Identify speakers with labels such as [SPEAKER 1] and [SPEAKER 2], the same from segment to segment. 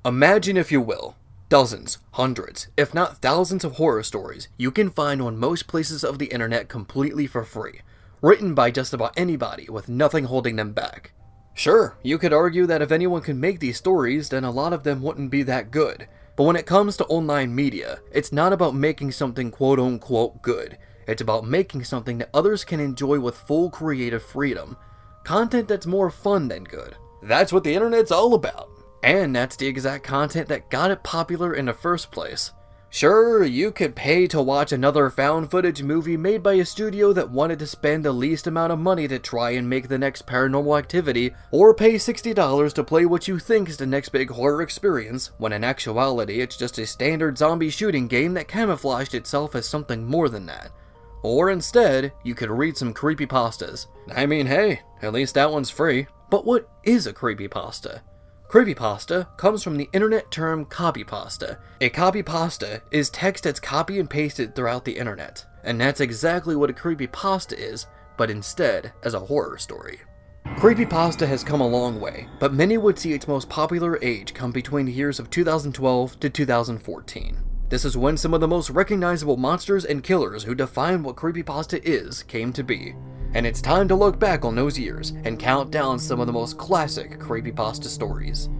[SPEAKER 1] Imagine, if you will, dozens, hundreds, if not thousands of horror stories you can find on most places of the internet completely for free, written by just about anybody with nothing holding them back. Sure, you could argue that if anyone could make these stories, then a lot of them wouldn't be that good. But when it comes to online media, it's not about making something quote-unquote good. It's about making something that others can enjoy with full creative freedom. Content that's more fun than good. That's what the internet's all about. And that's the exact content that got it popular in the first place. Sure, you could pay to watch another found footage movie made by a studio that wanted to spend the least amount of money to try and make the next Paranormal Activity, or pay $60 to play what you think is the next big horror experience, when in actuality it's just a standard zombie shooting game that camouflaged itself as something more than that. Or instead, you could read some creepypastas. I mean, hey, at least that one's free. But what is a creepypasta? Creepypasta comes from the internet term copypasta. A copypasta is text that's copy and pasted throughout the internet. And that's exactly what a creepypasta is, but instead as a horror story. Creepypasta has come a long way, but many would see its most popular age come between the years of 2012 to 2014. This is when some of the most recognizable monsters and killers who define what creepypasta is came to be. And it's time to look back on those years and count down some of the most classic creepypasta stories.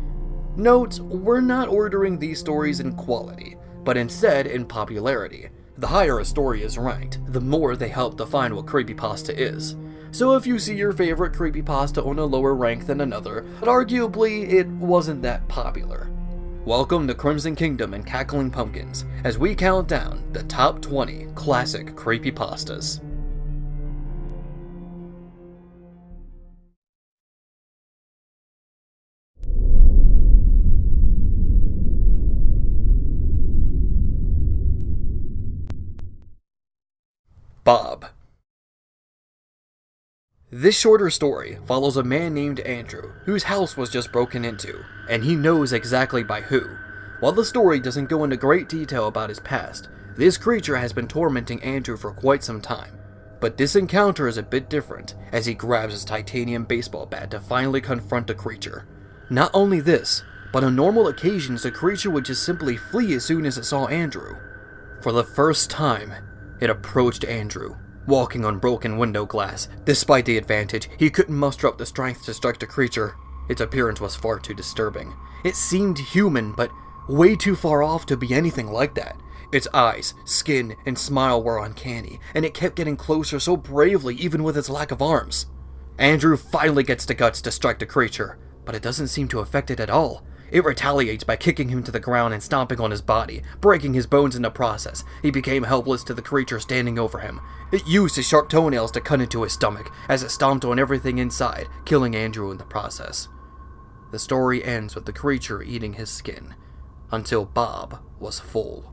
[SPEAKER 1] Note, we're not ordering these stories in quality, but instead in popularity. The higher a story is ranked, the more they help define what creepypasta is. So if you see your favorite creepypasta on a lower rank than another, but arguably it wasn't that popular. Welcome to Crimson Kingdom and Cackling Pumpkins, as we count down the top 20 classic creepypastas. Bob. This shorter story follows a man named Andrew, whose house was just broken into, and he knows exactly by who. While the story doesn't go into great detail about his past, this creature has been tormenting Andrew for quite some time. But this encounter is a bit different, as he grabs his titanium baseball bat to finally confront the creature. Not only this, but on normal occasions the creature would just simply flee as soon as it saw Andrew. For the first time, it approached Andrew, walking on broken window glass. Despite the advantage, he couldn't muster up the strength to strike the creature. Its appearance was far too disturbing. It seemed human, but way too far off to be anything like that. Its eyes, skin, and smile were uncanny, and it kept getting closer so bravely even with its lack of arms. Andrew finally gets the guts to strike the creature, but it doesn't seem to affect it at all. It retaliates by kicking him to the ground and stomping on his body, breaking his bones in the process. He became helpless to the creature standing over him. It used his sharp toenails to cut into his stomach as it stomped on everything inside, killing Andrew in the process. The story ends with the creature eating his skin, until Bob was full.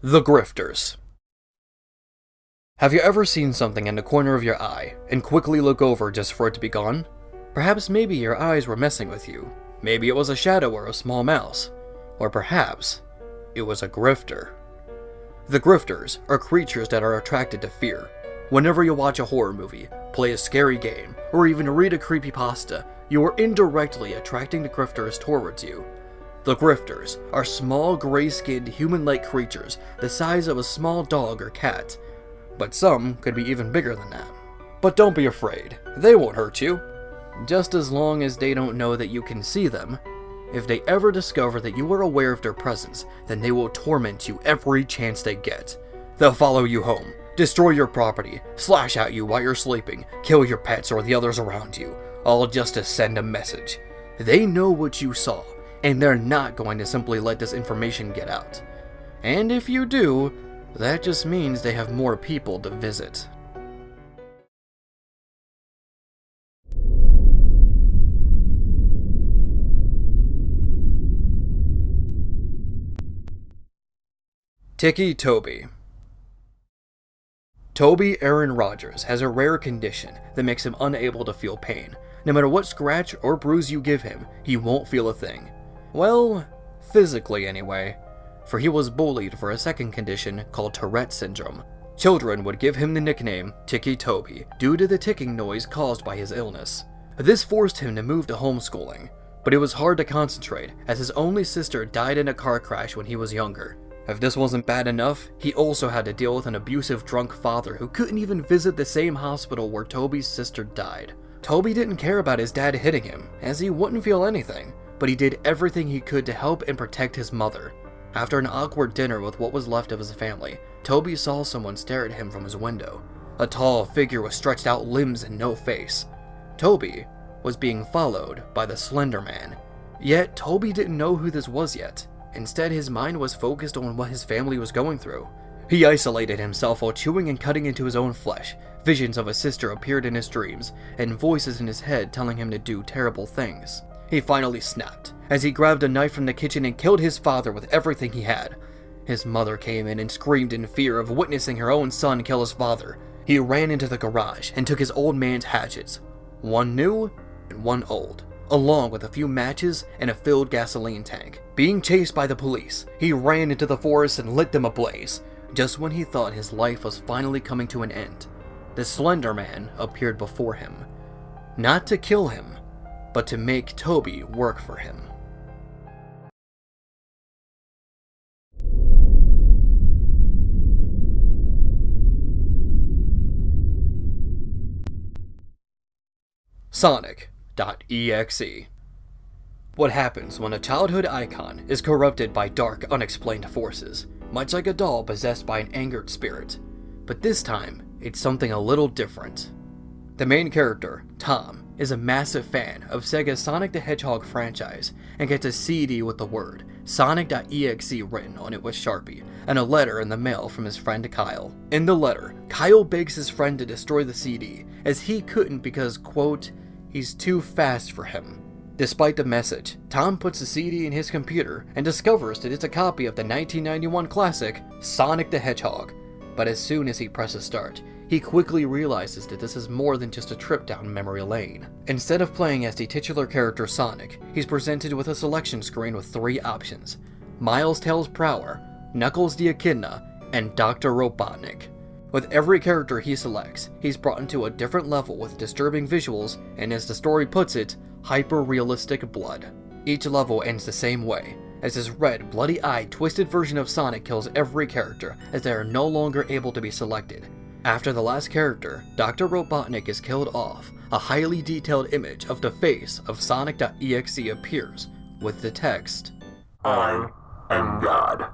[SPEAKER 1] The Grifters. Have you ever seen something in the corner of your eye and quickly look over just for it to be gone? Perhaps maybe your eyes were messing with you. Maybe it was a shadow or a small mouse. Or perhaps it was a grifter. The grifters are creatures that are attracted to fear. Whenever you watch a horror movie, play a scary game, or even read a creepypasta, you are indirectly attracting the grifters towards you. The grifters are small, gray-skinned, human-like creatures the size of a small dog or cat, but some could be even bigger than that. But don't be afraid, they won't hurt you, just as long as they don't know that you can see them. If they ever discover that you are aware of their presence, then they will torment you every chance they get. They'll follow you home, destroy your property, slash at you while you're sleeping, kill your pets or the others around you, all just to send a message. They know what you saw, and they're not going to simply let this information get out. And if you do, that just means they have more people to visit. TICCI TOBY. Toby Aaron Rogers has a rare condition that makes him unable to feel pain. No matter what scratch or bruise you give him, he won't feel a thing. Well, physically anyway. for he was bullied for a second condition called Tourette syndrome. Children would give him the nickname TICCI Toby due to the ticking noise caused by his illness. This forced him to move to homeschooling, but it was hard to concentrate as his only sister died in a car crash when he was younger. If this wasn't bad enough, he also had to deal with an abusive drunk father who couldn't even visit the same hospital where Toby's sister died. Toby didn't care about his dad hitting him, as he wouldn't feel anything, but he did everything he could to help and protect his mother. After an awkward dinner with what was left of his family, Toby saw someone stare at him from his window. A tall figure with stretched out limbs and no face. Toby was being followed by the Slender Man. Yet Toby didn't know who this was yet. Instead, his mind was focused on what his family was going through. He isolated himself while chewing and cutting into his own flesh. Visions of his sister appeared in his dreams, and voices in his head telling him to do terrible things. He finally snapped, as he grabbed a knife from the kitchen and killed his father with everything he had. His mother came in and screamed in fear of witnessing her own son kill his father. He ran into the garage and took his old man's hatchets, one new and one old, along with a few matches and a filled gasoline tank. Being chased by the police, he ran into the forest and lit them ablaze. Just when he thought his life was finally coming to an end, the Slender Man appeared before him. Not to kill him, but to make Toby work for him. SONIC.EXE. What happens when a childhood icon is corrupted by dark, unexplained forces, much like a doll possessed by an angered spirit. But this time, it's something a little different. The main character, Tom, is a massive fan of Sega's Sonic the Hedgehog franchise and gets a CD with the word Sonic.EXE written on it with Sharpie and a letter in the mail from his friend Kyle. In the letter, Kyle begs his friend to destroy the CD as he couldn't because, quote, he's too fast for him. Despite the message, Tom puts the CD in his computer and discovers that it's a copy of the 1991 classic Sonic the Hedgehog. But as soon as he presses start, he quickly realizes that this is more than just a trip down memory lane. Instead of playing as the titular character Sonic, he's presented with a selection screen with 3 options: Miles Tails Prower, Knuckles the Echidna, and Dr. Robotnik. With every character he selects, he's brought into a different level with disturbing visuals and, as the story puts it, hyper-realistic blood. Each level ends the same way, as his red, bloody-eyed, twisted version of Sonic kills every character as they are no longer able to be selected. After the last character, Dr. Robotnik is killed off, a highly detailed image of the face of Sonic.EXE appears, with the text,
[SPEAKER 2] I am God.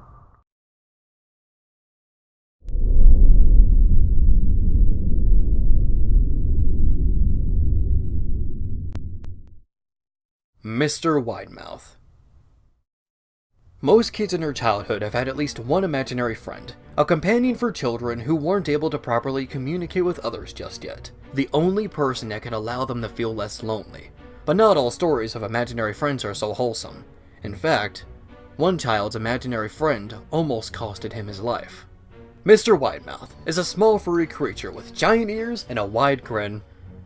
[SPEAKER 1] Mr. Widemouth. Most kids in their childhood have had at least one imaginary friend, a companion for children who weren't able to properly communicate with others just yet, the only person that could allow them to feel less lonely. But not all stories of imaginary friends are so wholesome. In fact, one child's imaginary friend almost costed him his life. Mr. Widemouth is a small furry creature with giant ears and a wide grin.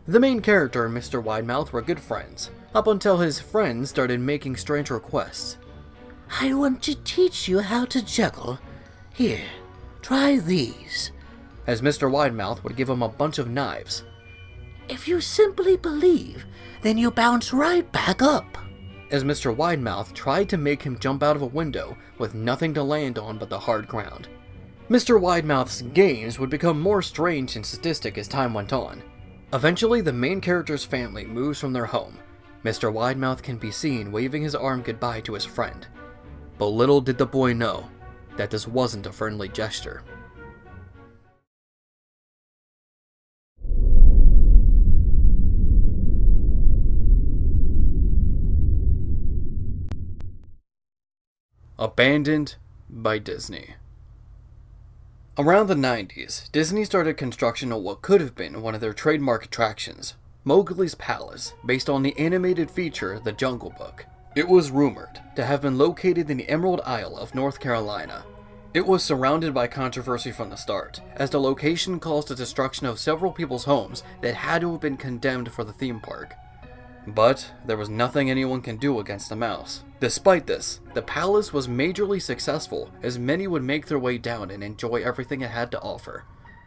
[SPEAKER 1] The main character and Mr. Widemouth were good friends, up until his friends started making strange requests.
[SPEAKER 3] I want to teach you how to juggle. Here, try these.
[SPEAKER 1] As Mr. Widemouth would give him a bunch of knives.
[SPEAKER 3] If you simply believe, then you bounce right back up.
[SPEAKER 1] As Mr. Widemouth tried to make him jump out of a window with nothing to land on but the hard ground. Mr. Widemouth's games would become more strange and sadistic as time went on. Eventually, the main character's family moves from their home. Mr. Widemouth can be seen waving his arm goodbye to his friend. But little did the boy know that this wasn't a friendly gesture. Abandoned by Disney. Around the 90s, Disney started construction on what could have been one of their trademark attractions, Mowgli's Palace, based on the animated feature The Jungle Book. It was rumored to have been located in the Emerald Isle of North Carolina. It was surrounded by controversy from the start, as the location caused the destruction of several people's homes that had to have been condemned for the theme park. But there was nothing anyone can do against the mouse. Despite this, the palace was majorly successful, as many would make their way down and enjoy everything it had to offer.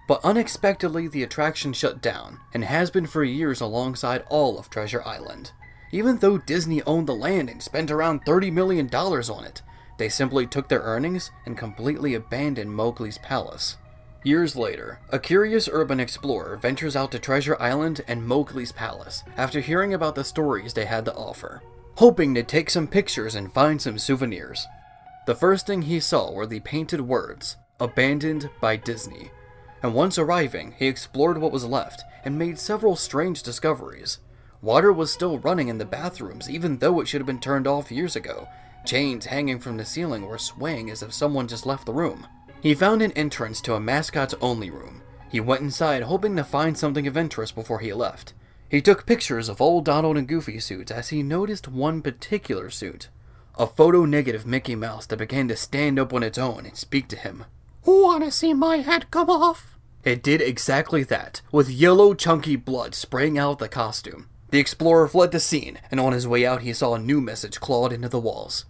[SPEAKER 1] But unexpectedly, the attraction shut down, and has been for years alongside all of Treasure Island. Even though Disney owned the land and spent around $30 million on it, they simply took their earnings and completely abandoned Mowgli's palace. Years later, a curious urban explorer ventures out to Treasure Island and Mowgli's palace after hearing about the stories they had to offer, hoping to take some pictures and find some souvenirs. The first thing he saw were the painted words, "Abandoned by Disney," and once arriving, he explored what was left and made several strange discoveries. Water was still running in the bathrooms even though it should have been turned off years ago. Chains hanging from the ceiling were swaying as if someone just left the room. He found an entrance to a mascots only room. He went inside hoping to find something of interest before he left. He took pictures of old Donald and Goofy suits as he noticed one particular suit, a photo-negative Mickey Mouse that began to stand up on its own and speak to him.
[SPEAKER 3] "Wanna see my head come off?"
[SPEAKER 1] It did exactly that, with yellow chunky blood spraying out of the costume. The explorer fled the scene, and on his way out he saw a new message clawed into the walls.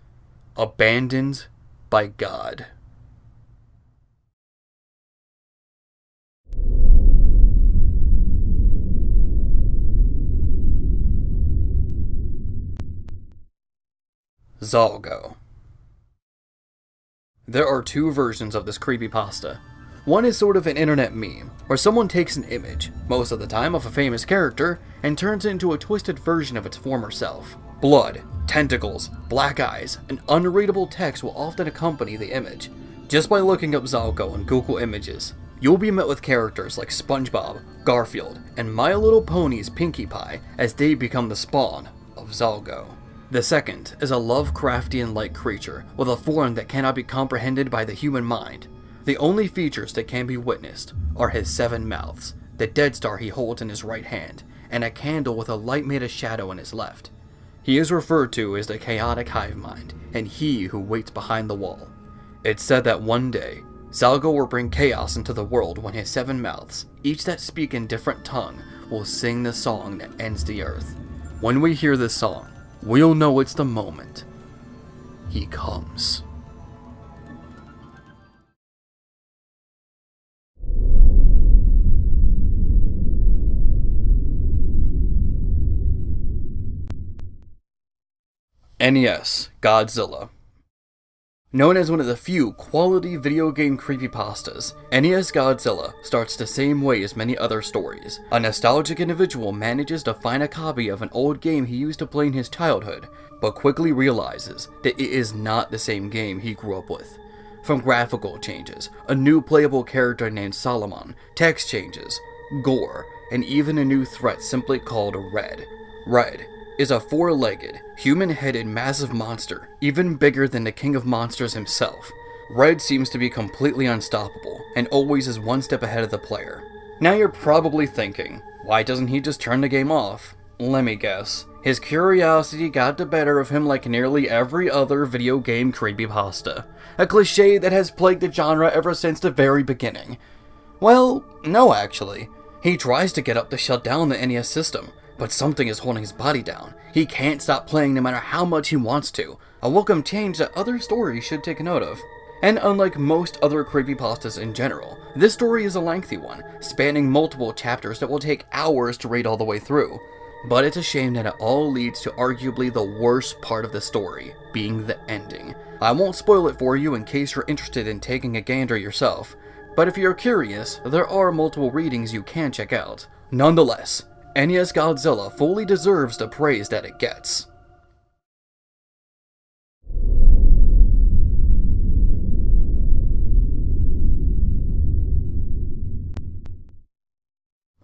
[SPEAKER 1] Abandoned by God. ZALGO. There are two versions of this creepypasta. One is sort of an internet meme, where someone takes an image, most of the time of a famous character, and turns it into a twisted version of its former self. Blood, tentacles, black eyes, and unreadable text will often accompany the image. Just by looking up ZALGO on Google Images, you'll be met with characters like SpongeBob, Garfield, and My Little Pony's Pinkie Pie as they become the spawn of ZALGO. The second is a Lovecraftian-like creature with a form that cannot be comprehended by the human mind. The only features that can be witnessed are his 7 mouths, the Dead Star he holds in his right hand, and a candle with a light made of shadow in his left. He is referred to as the chaotic hive mind, and he who waits behind the wall. It's said that one day, ZALGO will bring chaos into the world when his 7 mouths, each that speak in different tongue, will sing the song that ends the earth. When we hear this song, we'll know it's the moment he comes. NES Godzilla. Known as one of the few quality video game creepypastas, NES Godzilla starts the same way as many other stories. A nostalgic individual manages to find a copy of an old game he used to play in his childhood, but quickly realizes that it is not the same game he grew up with. From graphical changes, a new playable character named Solomon, text changes, gore, and even a new threat simply called Red. Red is a 4-legged, human-headed massive monster, even bigger than the king of monsters himself. Red seems to be completely unstoppable, and always is one step ahead of the player. Now you're probably thinking, why doesn't he just turn the game off? Let me guess. His curiosity got the better of him like nearly every other video game creepypasta. A cliche that has plagued the genre ever since the very beginning. Well, no actually. He tries to get up to shut down the NES system, but something is holding his body down. He can't stop playing no matter how much he wants to. A welcome change that other stories should take note of. And unlike most other creepypastas in general, this story is a lengthy one, spanning multiple chapters that will take hours to read all the way through. But it's a shame that it all leads to arguably the worst part of the story, being the ending. I won't spoil it for you in case you're interested in taking a gander yourself, but if you're curious, there are multiple readings you can check out. Nonetheless, NES Godzilla fully deserves the praise that it gets.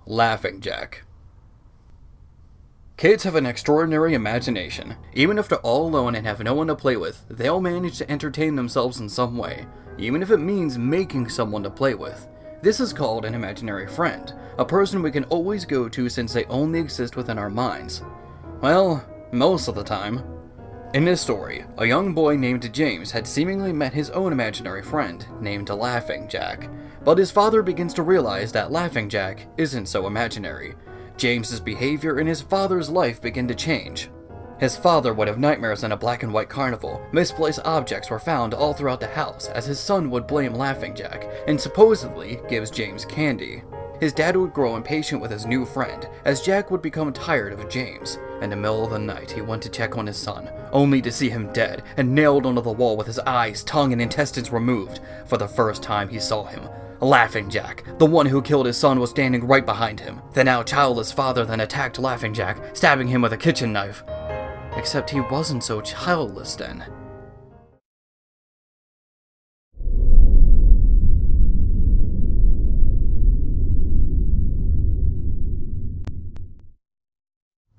[SPEAKER 1] Laughing Jack. Kids have an extraordinary imagination. Even if they're all alone and have no one to play with, they'll manage to entertain themselves in some way, even if it means making someone to play with. This is called an imaginary friend, a person we can always go to since they only exist within our minds. Well, most of the time. In this story, a young boy named James had seemingly met his own imaginary friend, named Laughing Jack, but his father begins to realize that Laughing Jack isn't so imaginary. James's behavior in his father's life began to change. His father would have nightmares in a black and white carnival. Misplaced objects were found all throughout the house, as his son would blame Laughing Jack, and supposedly gives James candy. His dad would grow impatient with his new friend, as Jack would become tired of James. In the middle of the night, he went to check on his son, only to see him dead and nailed onto the wall with his eyes, tongue, and intestines removed. For the first time he saw him, Laughing Jack, the one who killed his son, was standing right behind him. The now childless father then attacked Laughing Jack, stabbing him with a kitchen knife. Except he wasn't so childless then.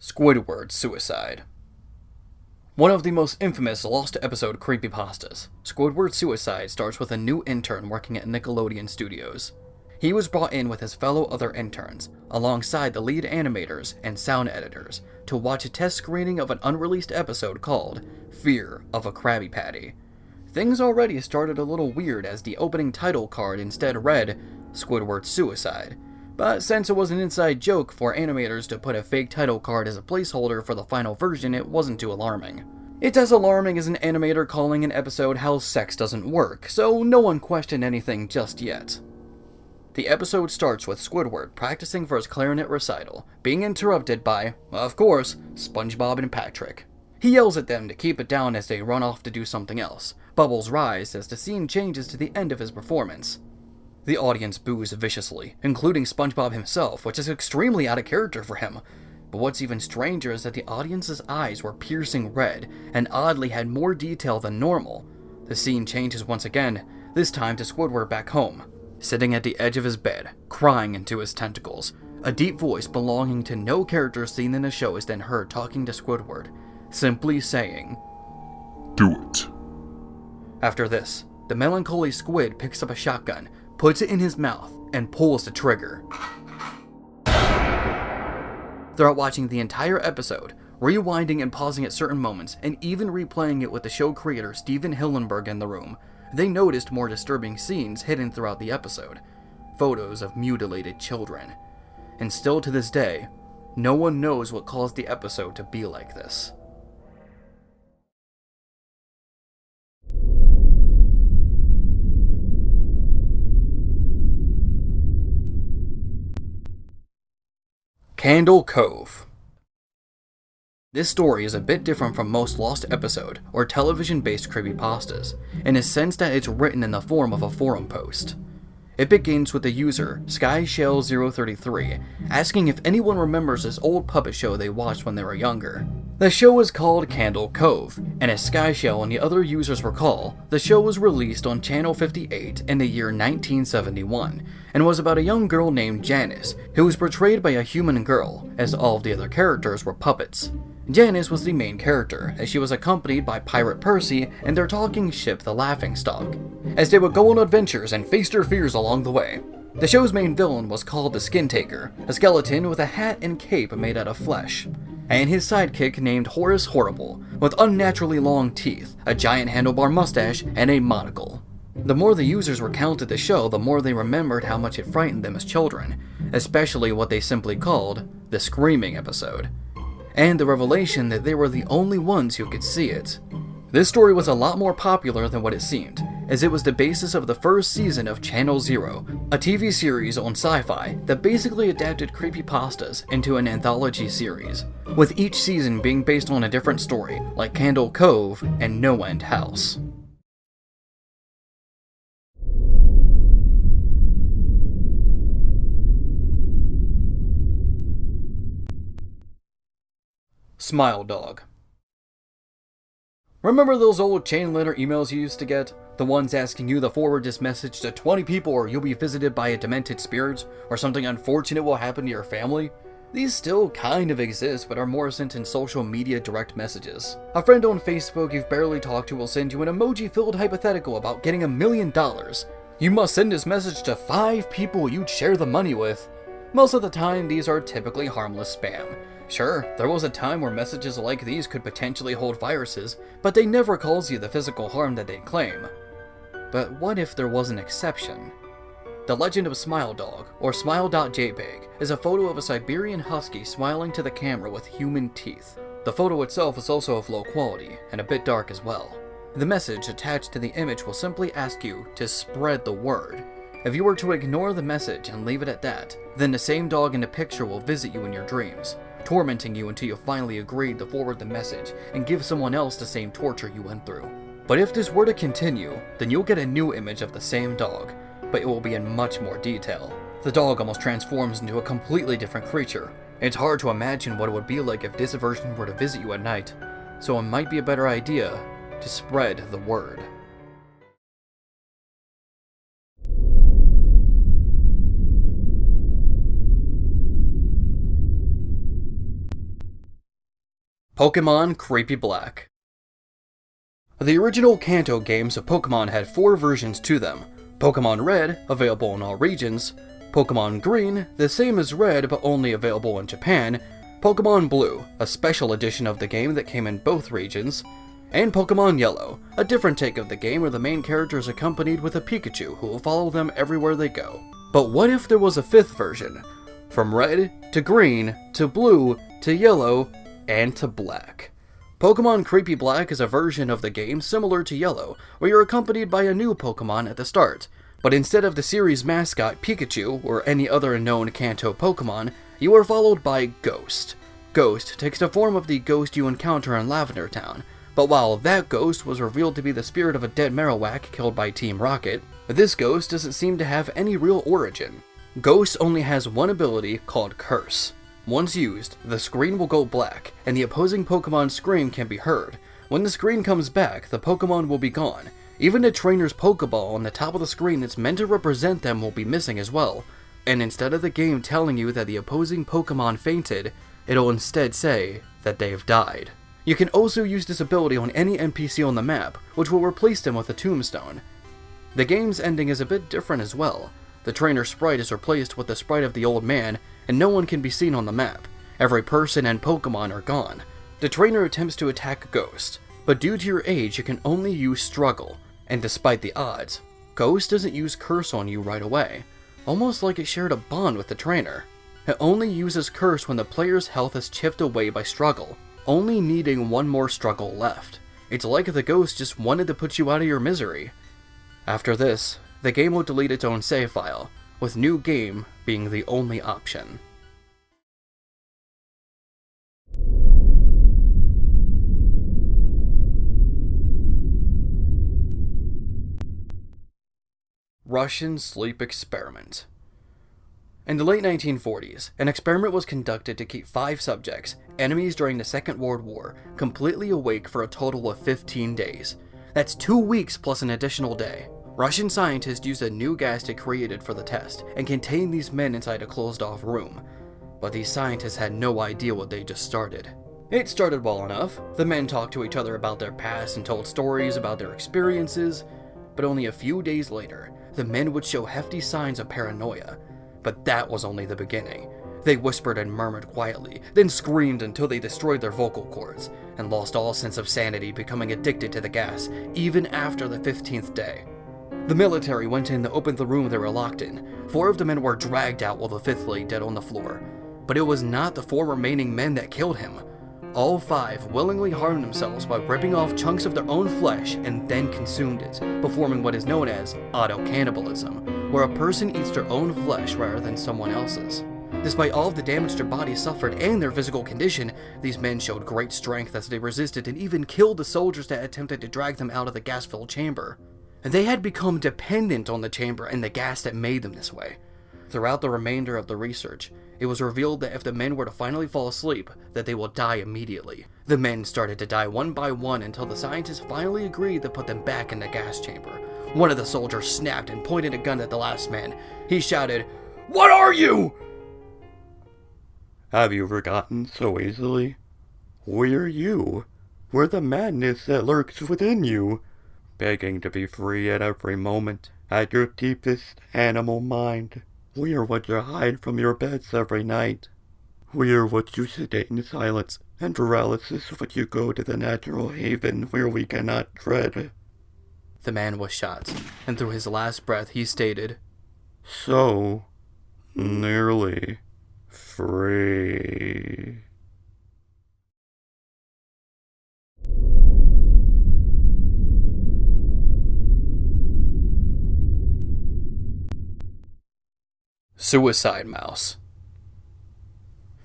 [SPEAKER 1] Squidward's suicide. One of the most infamous lost episode creepypastas, Squidward's suicide starts with a new intern working at Nickelodeon Studios. He was brought in with his fellow other interns, alongside the lead animators and sound editors, to watch a test screening of an unreleased episode called Fear of a Krabby Patty. Things already started a little weird as the opening title card instead read Squidward's suicide, but since it was an inside joke for animators to put a fake title card as a placeholder for the final version, it wasn't too alarming. It's as alarming as an animator calling an episode How Sex Doesn't Work, so no one questioned anything just yet. The episode starts with Squidward practicing for his clarinet recital, being interrupted by, of course, SpongeBob and Patrick. He yells at them to keep it down as they run off to do something else. Bubbles rise as the scene changes to the end of his performance. The audience boos viciously, including SpongeBob himself, which is extremely out of character for him. But what's even stranger is that the audience's eyes were piercing red, and oddly had more detail than normal. The scene changes once again, this time to Squidward back home, sitting at the edge of his bed, crying into his tentacles. A deep voice belonging to no character seen in the show is then heard talking to Squidward, simply saying,
[SPEAKER 2] "Do it."
[SPEAKER 1] After this, the melancholy squid picks up a shotgun, puts it in his mouth, and pulls the trigger. Throughout watching the entire episode, rewinding and pausing at certain moments, and even replaying it with the show creator Steven Hillenburg in the room, they noticed more disturbing scenes hidden throughout the episode. Photos of mutilated children. And still to this day, no one knows what caused the episode to be like this. Candle Cove. This story is a bit different from most Lost episode or television-based creepypastas, in a sense that it's written in the form of a forum post. It begins with the user, SkyShell033, asking if anyone remembers this old puppet show they watched when they were younger. The show is called Candle Cove, and as SkyShell and the other users recall, the show was released on Channel 58 in the year 1971, and was about a young girl named Janice, who was portrayed by a human girl, as all of the other characters were puppets. Janice was the main character, as she was accompanied by Pirate Percy and their talking ship the Laughingstock, as they would go on adventures and face their fears along the way. The show's main villain was called the Skin Taker, a skeleton with a hat and cape made out of flesh, and his sidekick named Horace Horrible, with unnaturally long teeth, a giant handlebar mustache, and a monocle. The more the users recounted the show, the more they remembered how much it frightened them as children, especially what they simply called the Screaming episode, and the revelation that they were the only ones who could see it. This story was a lot more popular than what it seemed, as it was the basis of the first season of Channel Zero, a TV series on Sci-Fi that basically adapted creepypastas into an anthology series, with each season being based on a different story, like Candle Cove and No End House. SMILE.DOG. Remember those old chain letter emails you used to get? The ones asking you to forward this message to 20 people or you'll be visited by a demented spirit, or something unfortunate will happen to your family? These still kind of exist, but are more sent in social media direct messages. A friend on Facebook you've barely talked to will send you an emoji-filled hypothetical about getting $1 million. You must send this message to 5 people you'd share the money with. Most of the time, these are typically harmless spam. Sure, there was a time where messages like these could potentially hold viruses, but they never cause you the physical harm that they claim. But what if there was an exception? The legend of SMILE.DOG, or SMILE.JPEG, is a photo of a Siberian husky smiling to the camera with human teeth. The photo itself is also of low quality, and a bit dark as well. The message attached to the image will simply ask you to spread the word. If you were to ignore the message and leave it at that, then the same dog in the picture will visit you in your dreams, tormenting you until you finally agreed to forward the message and give someone else the same torture you went through. But if this were to continue, then you'll get a new image of the same dog, but it will be in much more detail. The dog almost transforms into a completely different creature. It's hard to imagine what it would be like if this version were to visit you at night, so it might be a better idea to spread the word. Pokemon Creepy Black. The original Kanto games of Pokemon had 4 versions to them. Pokemon Red, available in all regions, Pokemon Green, the same as Red but only available in Japan, Pokemon Blue, a special edition of the game that came in both regions, and Pokemon Yellow, a different take of the game where the main character is accompanied with a Pikachu who will follow them everywhere they go. But what if there was a 5th version? From Red, to Green, to Blue, to Yellow, and to Black. Pokemon Creepy Black is a version of the game similar to Yellow, where you're accompanied by a new Pokemon at the start, but instead of the series mascot Pikachu or any other known Kanto Pokemon, you are followed by Ghost. Ghost takes the form of the ghost you encounter in Lavender Town, but while that ghost was revealed to be the spirit of a dead Marowak killed by Team Rocket, this ghost doesn't seem to have any real origin. Ghost only has one ability called Curse. Once used, the screen will go black, and the opposing Pokemon's scream can be heard. When the screen comes back, the Pokemon will be gone. Even the trainer's Pokeball on the top of the screen that's meant to represent them will be missing as well. And instead of the game telling you that the opposing Pokemon fainted, it'll instead say that they've died. You can also use this ability on any NPC on the map, which will replace them with a tombstone. The game's ending is a bit different as well. The trainer sprite is replaced with the sprite of the old man, and no one can be seen on the map. Every person and Pokemon are gone. The trainer attempts to attack Ghost, but due to your age you can only use Struggle, and despite the odds, Ghost doesn't use Curse on you right away, almost like it shared a bond with the trainer. It only uses Curse when the player's health is chipped away by Struggle, only needing one more Struggle left. It's like the Ghost just wanted to put you out of your misery. After this, the game will delete its own save file, with New Game being the only option. Russian sleep experiment. In the late 1940s, an experiment was conducted to keep 5 subjects, enemies during the Second World War, completely awake for a total of 15 days. That's 2 weeks plus an additional day. Russian scientists used a new gas they created for the test and contained these men inside a closed-off room. But these scientists had no idea what they just started. It started well enough. The men talked to each other about their past and told stories about their experiences, but only a few days later, the men would show hefty signs of paranoia. But that was only the beginning. They whispered and murmured quietly, then screamed until they destroyed their vocal cords, and lost all sense of sanity, becoming addicted to the gas, even after the 15th day. The military went in to open the room they were locked in. 4 of the men were dragged out while the 5th lay dead on the floor. But it was not the 4 remaining men that killed him. All 5 willingly harmed themselves by ripping off chunks of their own flesh and then consumed it, performing what is known as auto-cannibalism, where a person eats their own flesh rather than someone else's. Despite all of the damage their bodies suffered and their physical condition, these men showed great strength as they resisted and even killed the soldiers that attempted to drag them out of the gas-filled chamber. They had become dependent on the chamber and the gas that made them this way. Throughout the remainder of the research, it was revealed that if the men were to finally fall asleep, that they will die immediately. The men started to die one by one until the scientists finally agreed to put them back in the gas chamber. One of the soldiers snapped and pointed a gun at the last man. He shouted, "What are you?"
[SPEAKER 4] Have you forgotten so easily? We're you. We're the madness that lurks within you, begging to be free at every moment, at your deepest animal mind. We are what you hide from your beds every night. We are what you sedate in silence, and paralysis what you go to the natural haven where we cannot tread.
[SPEAKER 1] The man was shot, and through his last breath he stated,
[SPEAKER 4] so nearly free.
[SPEAKER 1] Suicide Mouse.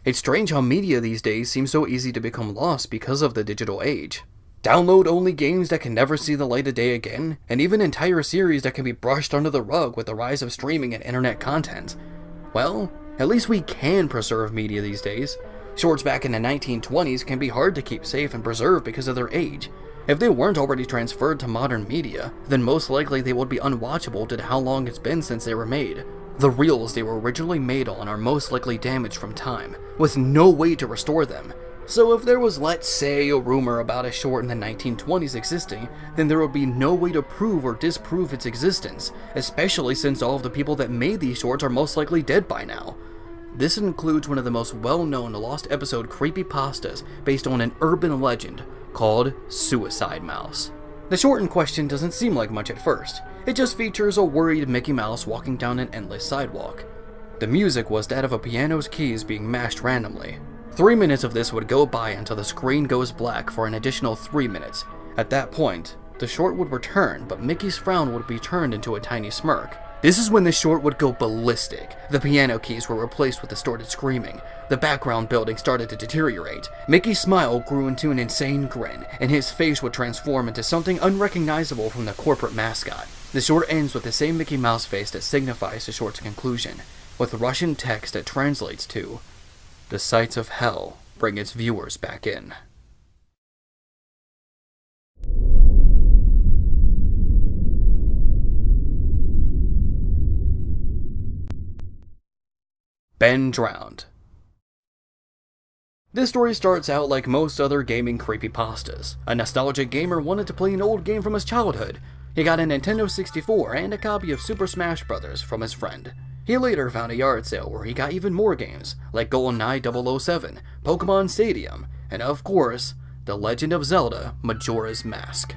[SPEAKER 1] It's strange how media these days seems so easy to become lost because of the digital age. Download-only games that can never see the light of day again, and even entire series that can be brushed under the rug with the rise of streaming and internet content. Well, at least we can preserve media these days. Shorts back in the 1920s can be hard to keep safe and preserve because of their age. If they weren't already transferred to modern media, then most likely they would be unwatchable due to how long it's been since they were made. The reels they were originally made on are most likely damaged from time, with no way to restore them. So if there was, let's say, a rumor about a short in the 1920s existing, then there would be no way to prove or disprove its existence, especially since all of the people that made these shorts are most likely dead by now. This includes one of the most well-known lost episode creepypastas based on an urban legend called Suicide Mouse. The short in question doesn't seem like much at first. It just features a worried Mickey Mouse walking down an endless sidewalk. The music was that of a piano's keys being mashed randomly. 3 minutes of this would go by until the screen goes black for an additional 3 minutes. At that point, the short would return, but Mickey's frown would be turned into a tiny smirk. This is when the short would go ballistic. The piano keys were replaced with distorted screaming. The background building started to deteriorate. Mickey's smile grew into an insane grin, and his face would transform into something unrecognizable from the corporate mascot. The short ends with the same Mickey Mouse face that signifies the short's conclusion, with Russian text that translates to, "The sights of hell bring its viewers back in." Ben Drowned. This story starts out like most other gaming creepypastas. A nostalgic gamer wanted to play an old game from his childhood. He got a Nintendo 64 and a copy of Super Smash Bros. From his friend. He later found a yard sale where he got even more games, like GoldenEye 007, Pokemon Stadium, and of course, The Legend of Zelda Majora's Mask.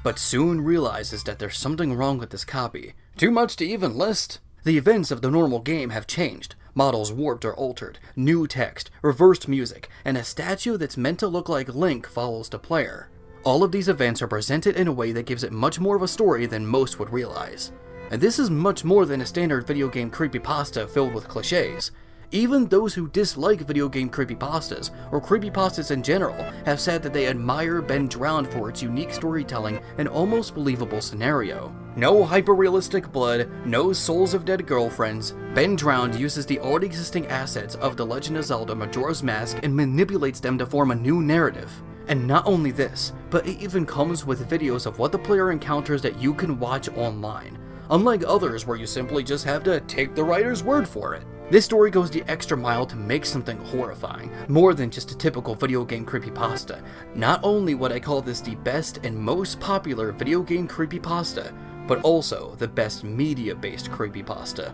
[SPEAKER 1] But soon realizes that there's something wrong with this copy. Too much to even list. The events of the normal game have changed. Models warped or altered, new text, reversed music, and a statue that's meant to look like Link follows the player. All of these events are presented in a way that gives it much more of a story than most would realize. And this is much more than a standard video game creepypasta filled with cliches. Even those who dislike video game creepypastas, or creepypastas in general, have said that they admire Ben Drowned for its unique storytelling and almost believable scenario. No hyper-realistic blood, no souls of dead girlfriends, Ben Drowned uses the already existing assets of The Legend of Zelda Majora's Mask and manipulates them to form a new narrative. And not only this, but it even comes with videos of what the player encounters that you can watch online. Unlike others where you simply just have to take the writer's word for it. This story goes the extra mile to make something horrifying, more than just a typical video game creepypasta. Not only would I call this the best and most popular video game creepypasta, but also the best media-based creepypasta.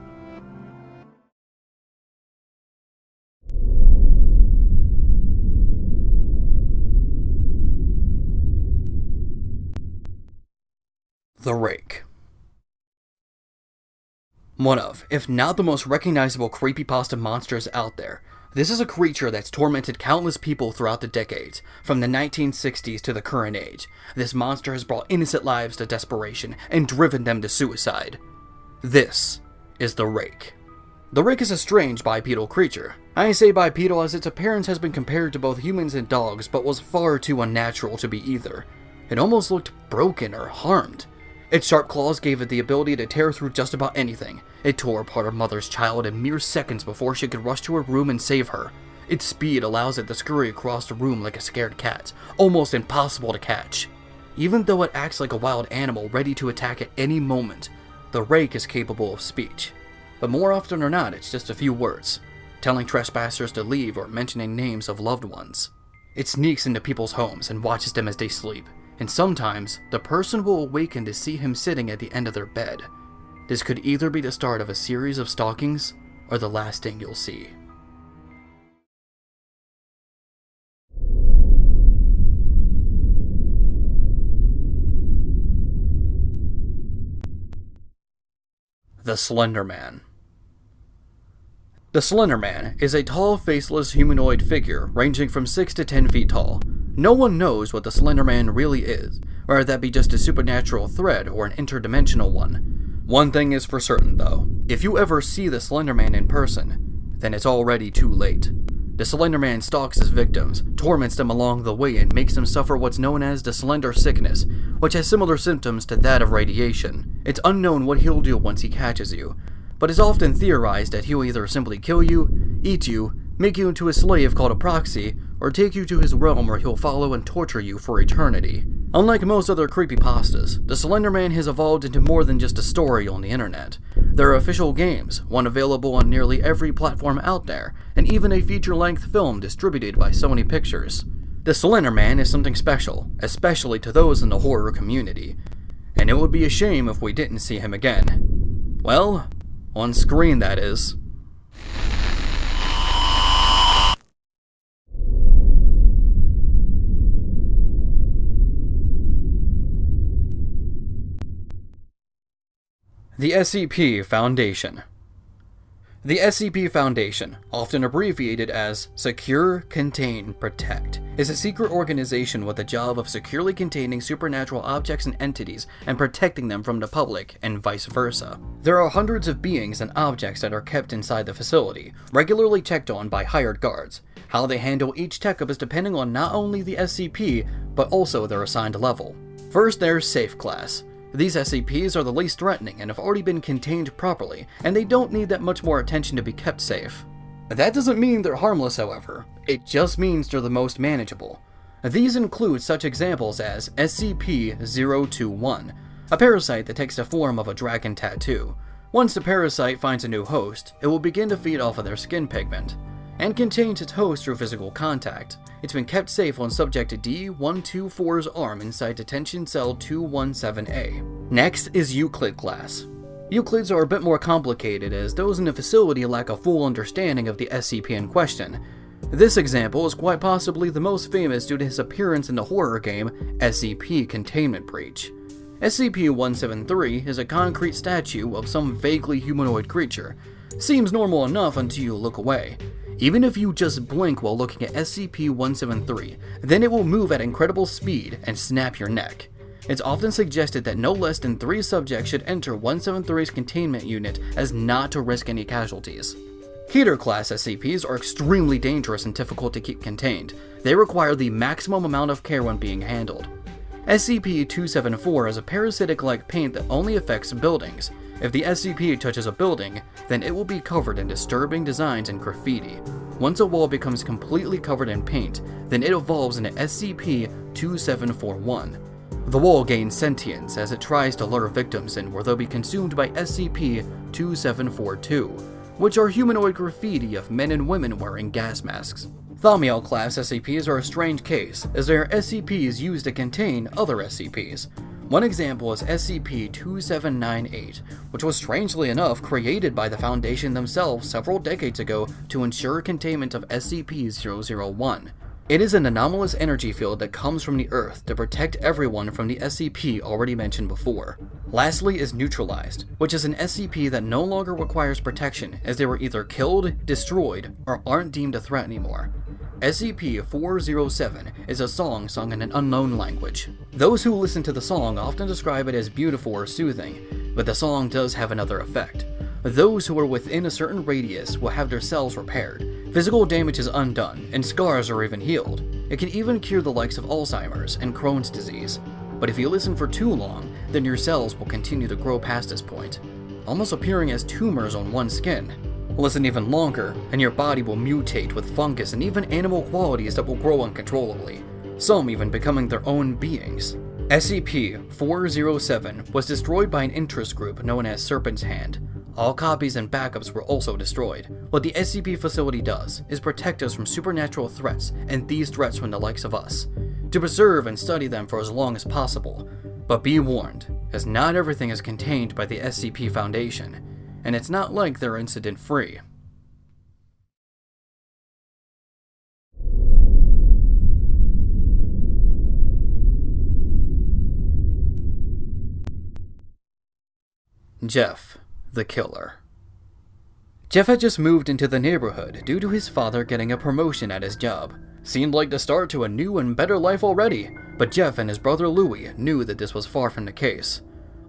[SPEAKER 1] The Rake. One of, if not the most recognizable creepypasta monsters out there. This is a creature that's tormented countless people throughout the decades, from the 1960s to the current age. This monster has brought innocent lives to desperation and driven them to suicide. This is the Rake. The Rake is a strange bipedal creature. I say bipedal as its appearance has been compared to both humans and dogs, but was far too unnatural to be either. It almost looked broken or harmed. Its sharp claws gave it the ability to tear through just about anything. It tore apart her mother's child in mere seconds before she could rush to her room and save her. Its speed allows it to scurry across the room like a scared cat, almost impossible to catch. Even though it acts like a wild animal ready to attack at any moment, the Rake is capable of speech. But more often than not, it's just a few words, telling trespassers to leave or mentioning names of loved ones. It sneaks into people's homes and watches them as they sleep. And sometimes, the person will awaken to see him sitting at the end of their bed. This could either be the start of a series of stalkings, or the last thing you'll see. The Slender Man. The Slender Man is a tall, faceless humanoid figure ranging from 6 to 10 feet tall. No one knows what the Slender Man really is, whether that be just a supernatural threat or an interdimensional one. One thing is for certain though, if you ever see the Slender Man in person, then it's already too late. The Slender Man stalks his victims, torments them along the way, and makes them suffer what's known as the Slender Sickness, which has similar symptoms to that of radiation. It's unknown what he'll do once he catches you, but it's often theorized that he'll either simply kill you, eat you, make you into a slave called a proxy, or take you to his realm where he'll follow and torture you for eternity. Unlike most other creepypastas, the Slender Man has evolved into more than just a story on the internet. There are official games, one available on nearly every platform out there, and even a feature-length film distributed by Sony Pictures. The Slender Man is something special, especially to those in the horror community, and it would be a shame if we didn't see him again. Well, on screen that is. The SCP Foundation. The SCP Foundation, often abbreviated as Secure, Contain, Protect, is a secret organization with the job of securely containing supernatural objects and entities and protecting them from the public, and vice versa. There are hundreds of beings and objects that are kept inside the facility, regularly checked on by hired guards. How they handle each tech-up is depending on not only the SCP, but also their assigned level. First, there's Safe Class. These SCPs are the least threatening and have already been contained properly, and they don't need that much more attention to be kept safe. That doesn't mean they're harmless, however. It just means they're the most manageable. These include such examples as SCP-021, a parasite that takes the form of a dragon tattoo. Once the parasite finds a new host, it will begin to feed off of their skin pigment, and contains its host through physical contact. It's been kept safe on subject D-124's arm inside detention cell 217A. Next is Euclid class. Euclids are a bit more complicated as those in the facility lack a full understanding of the SCP in question. This example is quite possibly the most famous due to his appearance in the horror game SCP Containment Breach. SCP-173 is a concrete statue of some vaguely humanoid creature. Seems normal enough until you look away. Even if you just blink while looking at SCP-173, then it will move at incredible speed and snap your neck. It's often suggested that no less than 3 subjects should enter 173's containment unit as not to risk any casualties. Heater class SCPs are extremely dangerous and difficult to keep contained. They require the maximum amount of care when being handled. SCP-274 is a parasitic-like paint that only affects buildings. If the SCP touches a building, then it will be covered in disturbing designs and graffiti. Once a wall becomes completely covered in paint, then it evolves into SCP-2741. The wall gains sentience as it tries to lure victims in where they'll be consumed by SCP-2742, which are humanoid graffiti of men and women wearing gas masks. Thaumiel class SCPs are a strange case, as they are SCPs used to contain other SCPs. One example is SCP-2798, which was strangely enough created by the Foundation themselves several decades ago to ensure containment of SCP-001. It is an anomalous energy field that comes from the Earth to protect everyone from the SCP already mentioned before. Lastly is Neutralized, which is an SCP that no longer requires protection as they were either killed, destroyed, or aren't deemed a threat anymore. SCP-407 is a song sung in an unknown language. Those who listen to the song often describe it as beautiful or soothing, but the song does have another effect. Those who are within a certain radius will have their cells repaired. Physical damage is undone, and scars are even healed. It can even cure the likes of Alzheimer's and Crohn's disease. But if you listen for too long, then your cells will continue to grow past this point, almost appearing as tumors on one's skin. Listen even longer, and your body will mutate with fungus and even animal qualities that will grow uncontrollably, some even becoming their own beings. SCP-407 was destroyed by an interest group known as Serpent's Hand. All copies and backups were also destroyed. What the SCP facility does is protect us from supernatural threats and these threats from the likes of us, to preserve and study them for as long as possible. But be warned, as not everything is contained by the SCP Foundation, and it's not like they're incident-free. Jeff, the Killer. Jeff had just moved into the neighborhood due to his father getting a promotion at his job. Seemed like the start to a new and better life already, but Jeff and his brother Louie knew that this was far from the case.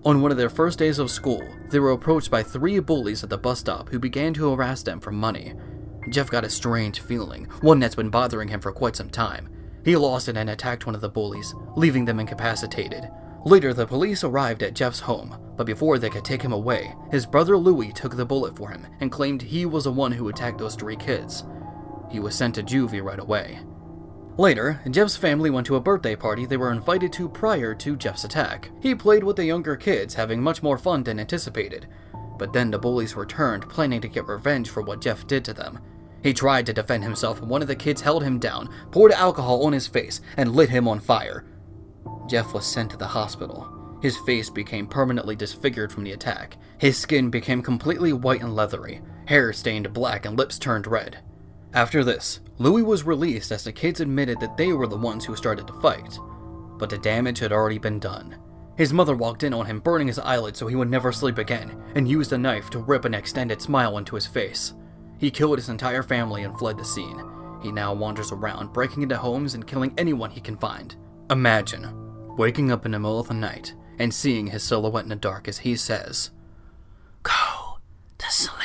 [SPEAKER 1] On one of their first days of school, they were approached by 3 bullies at the bus stop who began to harass them for money. Jeff got a strange feeling, one that's been bothering him for quite some time. He lost it and attacked one of the bullies, leaving them incapacitated. Later, the police arrived at Jeff's home, but before they could take him away, his brother Louie took the bullet for him and claimed he was the one who attacked those 3 kids. He was sent to juvie right away. Later, Jeff's family went to a birthday party they were invited to prior to Jeff's attack. He played with the younger kids, having much more fun than anticipated. But then the bullies returned, planning to get revenge for what Jeff did to them. He tried to defend himself when one of the kids held him down, poured alcohol on his face, and lit him on fire. Jeff was sent to the hospital. His face became permanently disfigured from the attack. His skin became completely white and leathery, hair stained black and lips turned red. After this, Louie was released as the kids admitted that they were the ones who started the fight. But the damage had already been done. His mother walked in on him burning his eyelids so he would never sleep again, and used a knife to rip an extended smile into his face. He killed his entire family and fled the scene. He now wanders around, breaking into homes and killing anyone he can find. Imagine waking up in the middle of the night and seeing his silhouette in the dark as he says,
[SPEAKER 3] Go to sleep.